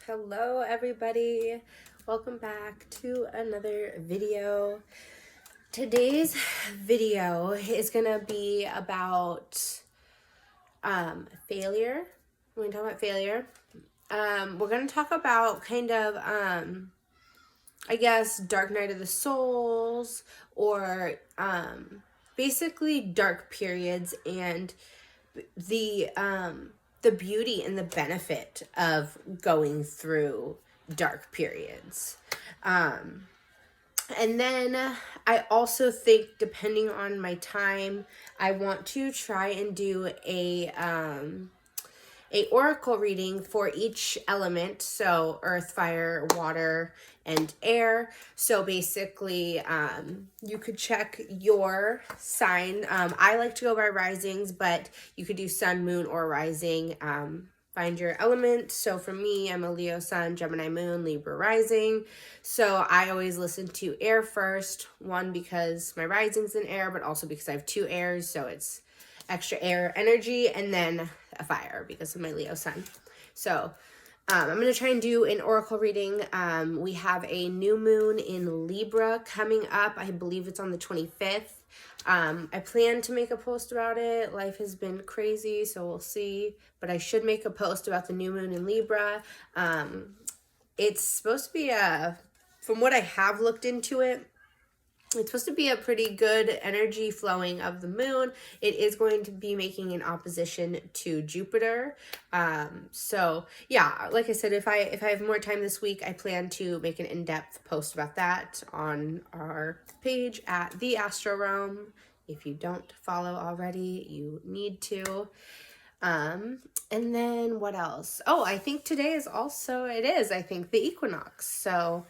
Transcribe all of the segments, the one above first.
Hello everybody, welcome back to another video. Today's video is gonna be about failure. We're gonna talk about failure. We're gonna talk about kind of I guess dark night of the souls, or basically dark periods, and the beauty and the benefit of going through dark periods. And then I also think, depending on my time, I want to try and do a oracle reading for each element, so earth, fire, water, and air. So basically, you could check your sign. I like to go by risings, but you could do sun, moon, or rising. Find your element. So for me, I'm a Leo sun, Gemini moon, Libra rising. So I always listen to air first. One, because my rising's in air, but also because I have two airs, so it's extra air energy, and then a fire because of my Leo sun. So I'm going to try and do an oracle reading. We have a new moon in Libra coming up. I believe it's on the 25th. I plan to make a post about it. Life has been crazy, so we'll see. But I should make a post about the new moon in Libra. It's supposed to be from what I have looked into it, it's supposed to be a pretty good energy flowing of the moon. It is going to be making an opposition to Jupiter. So yeah, like I said, if I have more time this week, I plan to make an in-depth post about that on our page at The Astro Realm. If you don't follow already, you need to. And then what else? Oh, I think today is also, I think, the equinox. So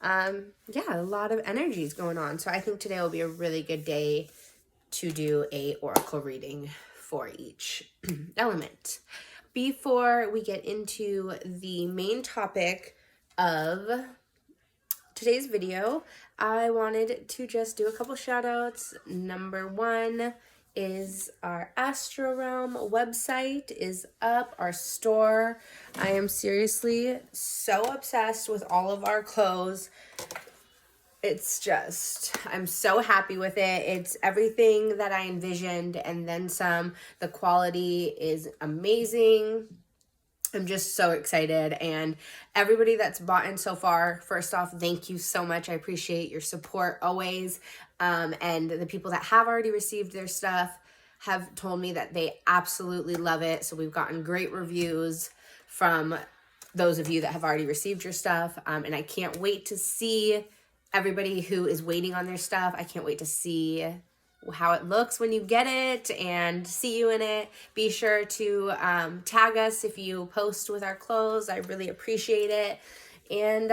yeah, a lot of energies going on. So I think today will be a really good day to do a oracle reading for each element. Before we get into the main topic of today's video, I wanted to just do a couple shout outs. Number one is our Astro Realm website is up, our store. I am seriously so obsessed with all of our clothes. It's just, I'm so happy with it. It's everything that I envisioned and then some. The quality is amazing. I'm just so excited, and everybody that's bought in so far, first off, thank you so much. I appreciate your support always. And the people that have already received their stuff have told me that they absolutely love it. So we've gotten great reviews from those of you that have already received your stuff. And I can't wait to see everybody who is waiting on their stuff. I can't wait to see how it looks when you get it and see you in it. Be sure to tag us if you post with our clothes. I really appreciate it. And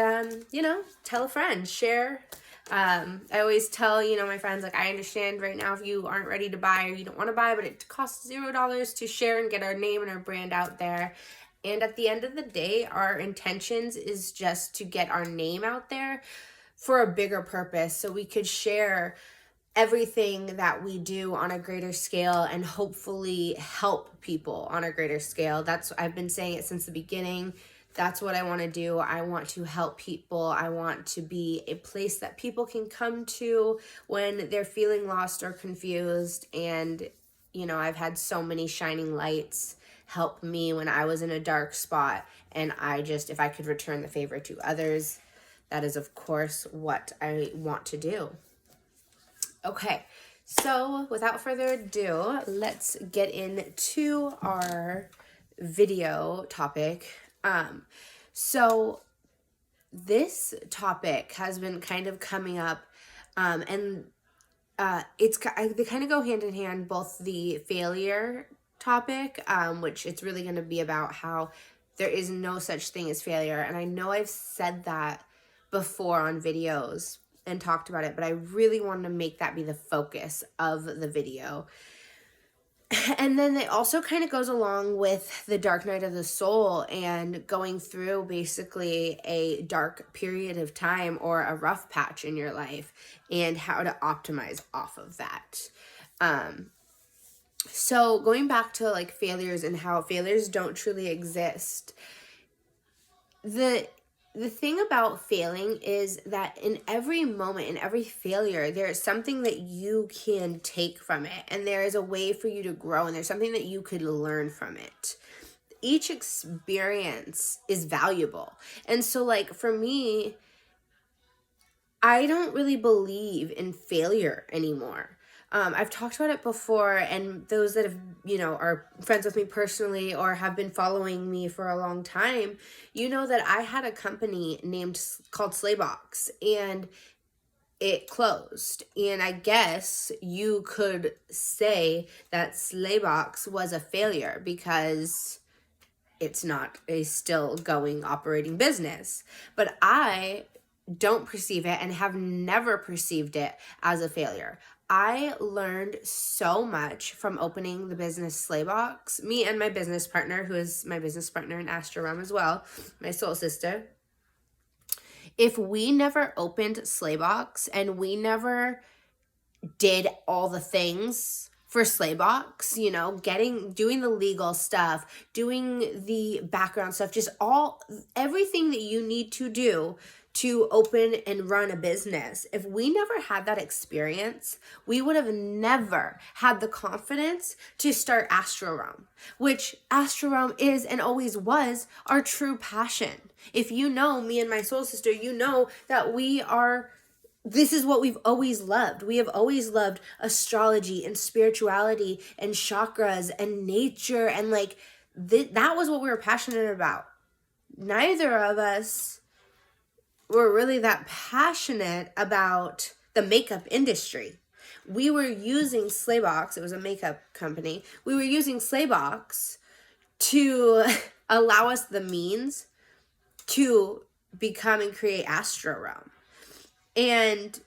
tell a friend, share. I always tell my friends, like, I understand right now if you aren't ready to buy or you don't want to buy, but it costs $0 to share and get our name and our brand out there. And at the end of the day, our intentions is just to get our name out there for a bigger purpose, so we could share everything that we do on a greater scale and hopefully help people on a greater scale. I've been saying it since the beginning. That's what I want to do. I want to help people. I want to be a place that people can come to when they're feeling lost or confused. And, I've had so many shining lights help me when I was in a dark spot. And if I could return the favor to others, that is, of course, what I want to do. Okay, so without further ado, let's get into our video topic. So this topic has been kind of coming up, and they kind of go hand in hand, both the failure topic, which it's really going to be about how there is no such thing as failure. And I know I've said that before on videos and talked about it, but I really wanted to make that be the focus of the video. And then it also kind of goes along with the dark night of the soul and going through basically a dark period of time or a rough patch in your life and how to optimize off of that. So going back to like failures and how failures don't truly exist. the thing about failing is that in every moment, in every failure, there is something that you can take from it, and there is a way for you to grow, and there's something that you could learn from it. Each experience is valuable. And so, like, for me, I don't really believe in failure anymore. I've talked about it before, and those that have, are friends with me personally or have been following me for a long time, that I had a company called Slaybox, and it closed. And I guess you could say that Slaybox was a failure because it's not a still going operating business. But I don't perceive it and have never perceived it as a failure. I learned so much from opening the business Slaybox. Me and my business partner, who is my business partner in Astro Realm as well, my soul sister. If we never opened Slaybox and we never did all the things for Slaybox, doing the legal stuff, doing the background stuff, just everything that you need to do to open and run a business. If we never had that experience, we would have never had the confidence to start Astro Realm, which Astro Realm is and always was our true passion. If you know me and my soul sister, you know that this is what we've always loved. We have always loved astrology and spirituality and chakras and nature, and that was what we were passionate about. Neither of us were really that passionate about the makeup industry. We were using Slaybox, it was a makeup company. We were using Slaybox to allow us the means to become and create Astro Realm. And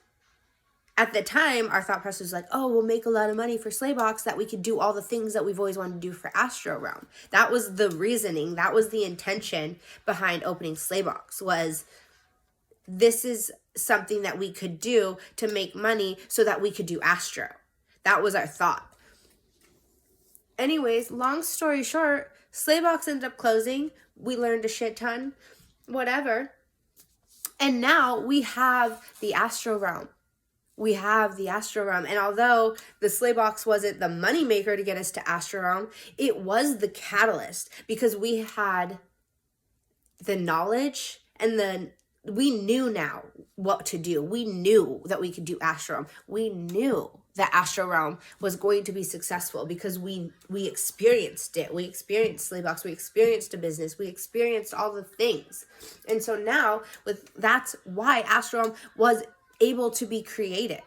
at the time, our thought process was like, oh, we'll make a lot of money for Slaybox that we could do all the things that we've always wanted to do for Astro Realm. That was the reasoning. That was the intention behind opening Slaybox, was this is something that we could do to make money so that we could do Astro. That was our thought. Anyways, long story short, Slaybox ended up closing. We learned a shit ton, whatever. And now we have the Astro Realm. We have the Astro Realm. And although the Slaybox wasn't the moneymaker to get us to Astro Realm, it was the catalyst, because we had the knowledge and we knew now what to do. We knew that we could do Astro Realm. We knew that Astro Realm was going to be successful because we experienced it. We experienced Slaybox. We experienced a business. We experienced all the things. And so now that's why Astro Realm was able to be created.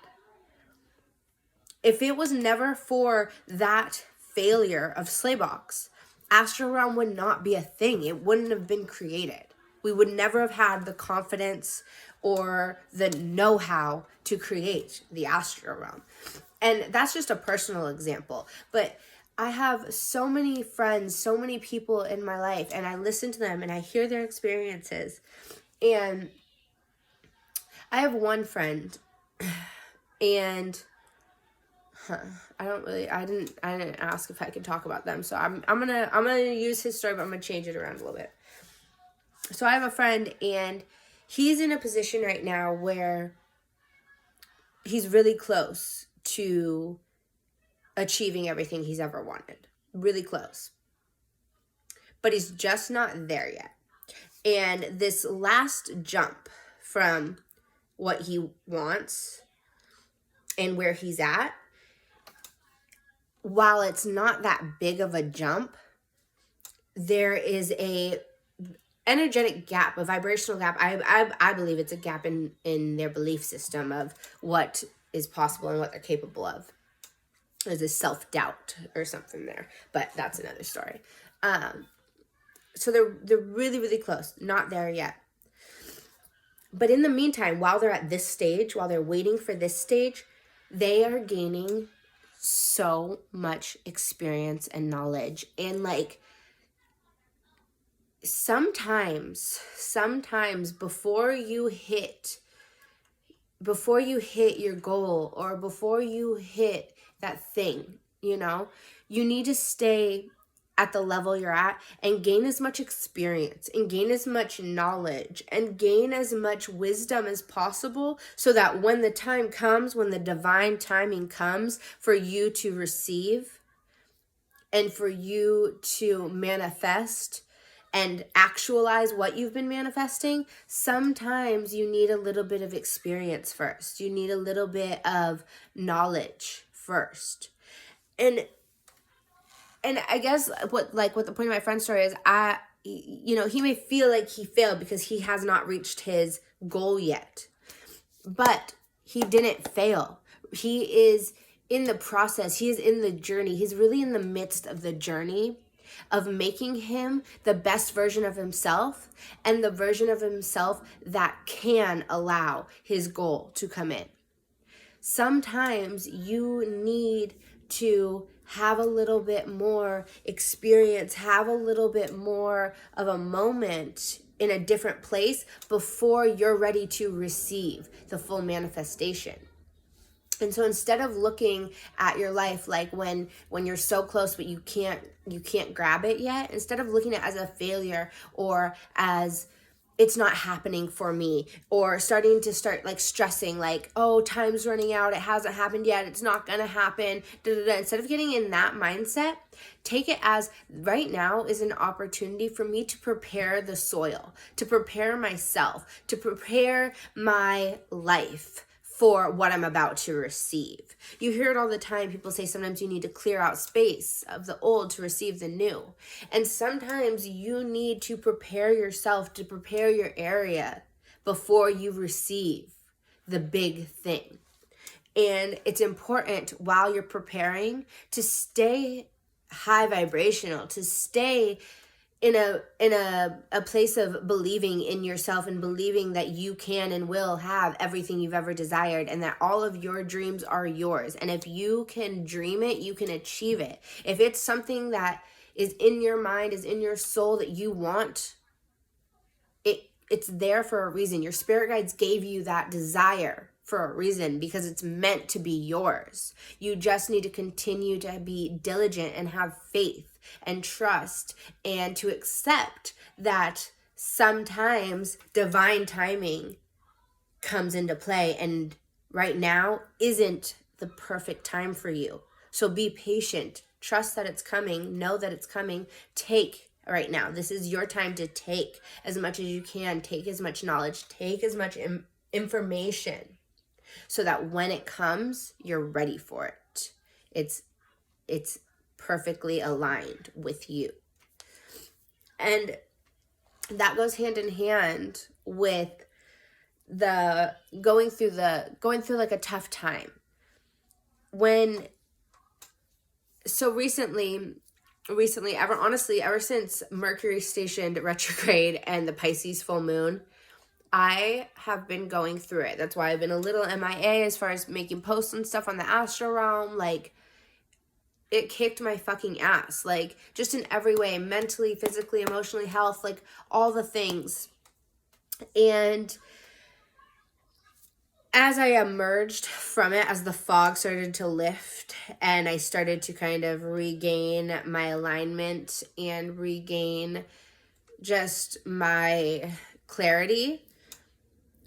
If it was never for that failure of Slaybox, Astro Realm would not be a thing. It wouldn't have been created. We would never have had the confidence or the know-how to create the Astro Realm. And that's just a personal example. But I have so many friends, so many people in my life, and I listen to them and I hear their experiences. And I have one friend, and I didn't ask if I could talk about them. So I'm gonna use his story, but I'm gonna change it around a little bit. So I have a friend, and he's in a position right now where he's really close to achieving everything he's ever wanted. Really close. But he's just not there yet. And this last jump from what he wants and where he's at, while it's not that big of a jump, there is a energetic gap, a vibrational gap. I believe it's a gap in their belief system of what is possible and what they're capable of. There's a self-doubt or something there, but that's another story. So they're really, really close, not there yet. But in the meantime, while they're at this stage, while they're waiting for this stage, they are gaining so much experience and knowledge. And sometimes before you hit your goal, or before you hit that thing, you need to stay at the level you're at and gain as much experience and gain as much knowledge and gain as much wisdom as possible, so that when the time comes, when the divine timing comes for you to receive and for you to manifest and actualize what you've been manifesting, sometimes you need a little bit of experience first. You need a little bit of knowledge first. And I guess what the point of my friend's story is, he may feel like he failed because he has not reached his goal yet. But he didn't fail. He is in the process. He is in the journey. He's really in the midst of the journey of making him the best version of himself, and the version of himself that can allow his goal to come in. Sometimes you need to have a little bit more experience, have a little bit more of a moment in a different place before you're ready to receive the full manifestation. And so instead of looking at your life like when you're so close but you can't grab it yet, instead of looking at it as a failure or as it's not happening for me, or start stressing like, oh, time's running out, it hasn't happened yet, it's not gonna happen, instead of getting in that mindset, take it as right now is an opportunity for me to prepare the soil, to prepare myself, to prepare my life for what I'm about to receive. You hear it all the time. People say sometimes you need to clear out space of the old to receive the new. And sometimes you need to prepare yourself, to prepare your area before you receive the big thing. And it's important while you're preparing to stay high vibrational, to stay in a place of believing in yourself and believing that you can and will have everything you've ever desired, and that all of your dreams are yours. And if you can dream it, you can achieve it. If it's something that is in your mind, is in your soul that you want, it's there for a reason. Your spirit guides gave you that desire for a reason, because it's meant to be yours. You just need to continue to be diligent and have faith and trust, and to accept that sometimes divine timing comes into play, and right now isn't the perfect time for you. So be patient, trust that it's coming, know that it's coming. Take right now. This is your time to take as much as you can, take as much knowledge, take as much information, so that when it comes, you're ready for it. It's perfectly aligned with you. And that goes hand in hand with the going through like a tough time. Ever since Mercury stationed retrograde and the Pisces full moon, I have been going through it. That's why I've been a little MIA as far as making posts and stuff on the astral realm. Like, it kicked my fucking ass, like, just in every way, mentally, physically, emotionally, health, like, all the things. And as I emerged from it, as the fog started to lift and I started to kind of regain my alignment and regain just my clarity,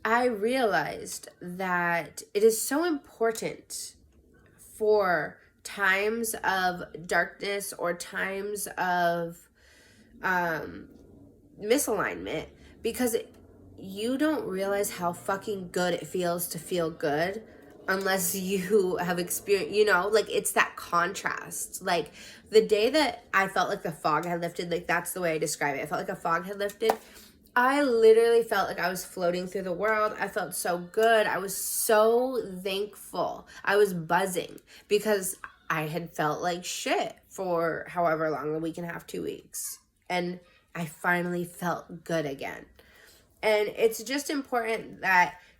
I realized that it is so important for times of darkness or times of misalignment, because you don't realize how fucking good it feels to feel good unless you have experienced, like, it's that contrast. Like, the day that I felt like the fog had lifted, like, that's the way I describe it. I felt like a fog had lifted. I literally felt like I was floating through the world. I felt so good. I was so thankful. I was buzzing because I had felt like shit for however long, a week and a half, 2 weeks. And I finally felt good again. And it's just important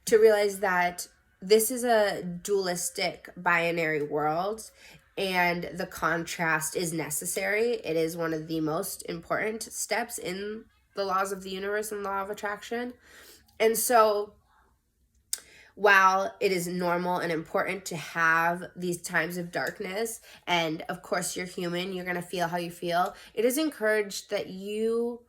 to realize that this is a dualistic binary world, and the contrast is necessary. It is one of the most important steps in the laws of the universe and law of attraction. And so while it is normal and important to have these times of darkness, and of course you're human, you're going to feel how you feel, it is encouraged that you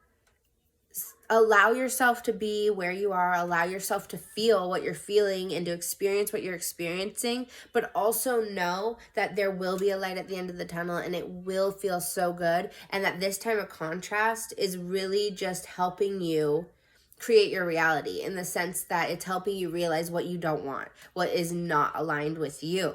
allow yourself to be where you are, allow yourself to feel what you're feeling and to experience what you're experiencing, but also know that there will be a light at the end of the tunnel and it will feel so good, and that this time of contrast is really just helping you create your reality, in the sense that it's helping you realize what you don't want, what is not aligned with you.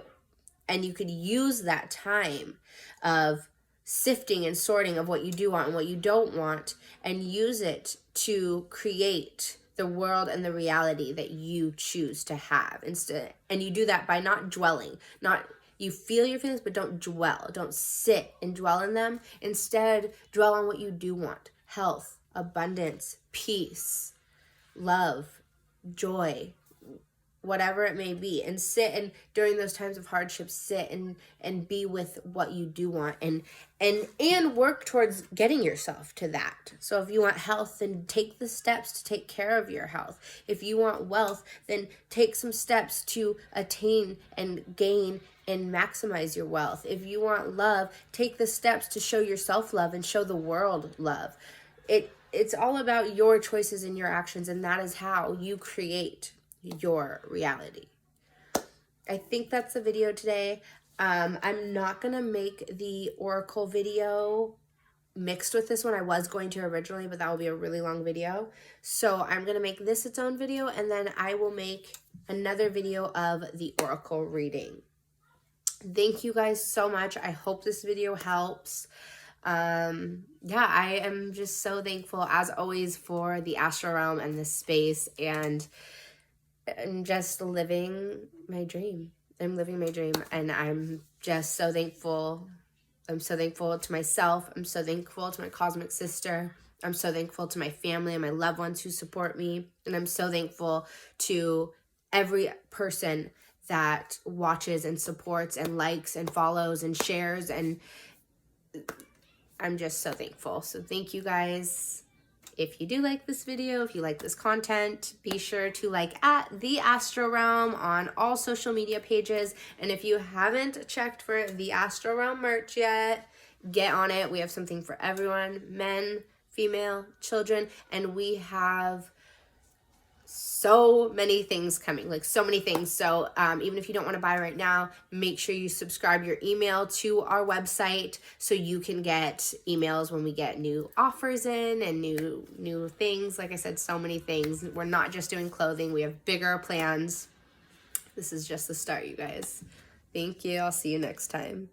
And you could use that time of sifting and sorting of what you do want and what you don't want, and use it to create the world and the reality that you choose to have instead. And you do that by not dwelling, you feel your feelings, but don't dwell. Don't sit and dwell in them. Instead, dwell on what you do want: health, abundance, peace, love, joy, whatever it may be. And sit, and during those times of hardship, sit and be with what you do want, and work towards getting yourself to that. So if you want health, then take the steps to take care of your health. If you want wealth, then take some steps to attain and gain and maximize your wealth. If you want love, take the steps to show yourself love and show the world love. It's all about your choices and your actions, and that is how you create your reality. I think that's the video today. I'm not gonna make the oracle video mixed with this one. I was going to originally, but that will be a really long video. So I'm gonna make this its own video, and then I will make another video of the oracle reading. Thank you guys so much. I hope this video helps. Yeah, I am just so thankful as always for the astral realm and this space, and just living my dream. I'm living my dream, and I'm just so thankful. I'm so thankful to myself. I'm so thankful to my cosmic sister. I'm so thankful to my family and my loved ones who support me. And I'm so thankful to every person that watches and supports and likes and follows and shares. And I'm just so thankful. So thank you guys. If you do like this video, if you like this content, be sure to like The Astral Realm on all social media pages. And if you haven't checked for the Astral Realm merch yet, get on it. We have something for everyone: men, female, children, and we have so many things coming, like so many things. So even if you don't want to buy right now, make sure you subscribe your email to our website so you can get emails when we get new offers in and new things. Like I said, so many things. We're not just doing clothing. We have bigger plans. This is just the start, you guys. Thank you. I'll see you next time.